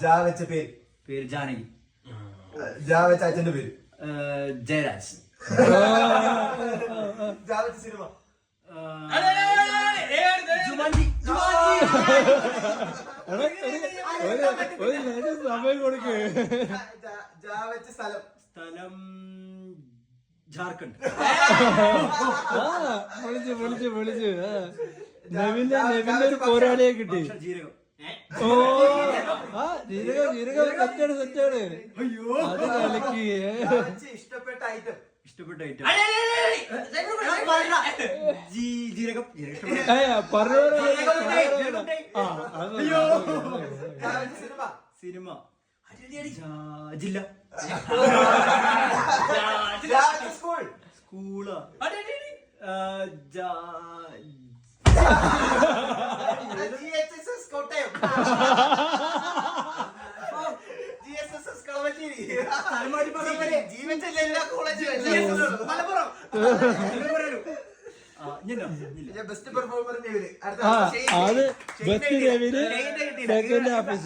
ജാ വെച്ച പേര് ജാനകി. ജാ വെച്ച അച്ഛന്റെ പേര് ജയരാജ്. ജാ വെച്ച സിനിമ സമയം കൊടുക്ക്. ജാ വെച്ച സ്ഥലം ജാർഖണ്ഡ്. വിളിച്ചു നവിന്റെ ഒരു പോരാളിയെ കിട്ടി. ജീരകം. ഓ ജീരകം സെറ്റാണ്. അത് കളിക്ക്. ഇഷ്ടപ്പെട്ട ഐറ്റം ജീരകം. സിനിമ ജില്ല. സ്കൂള് കോട്ടയം. ബെസ്റ്റ് പെർഫോമർ അത് ബെസ്റ്റ്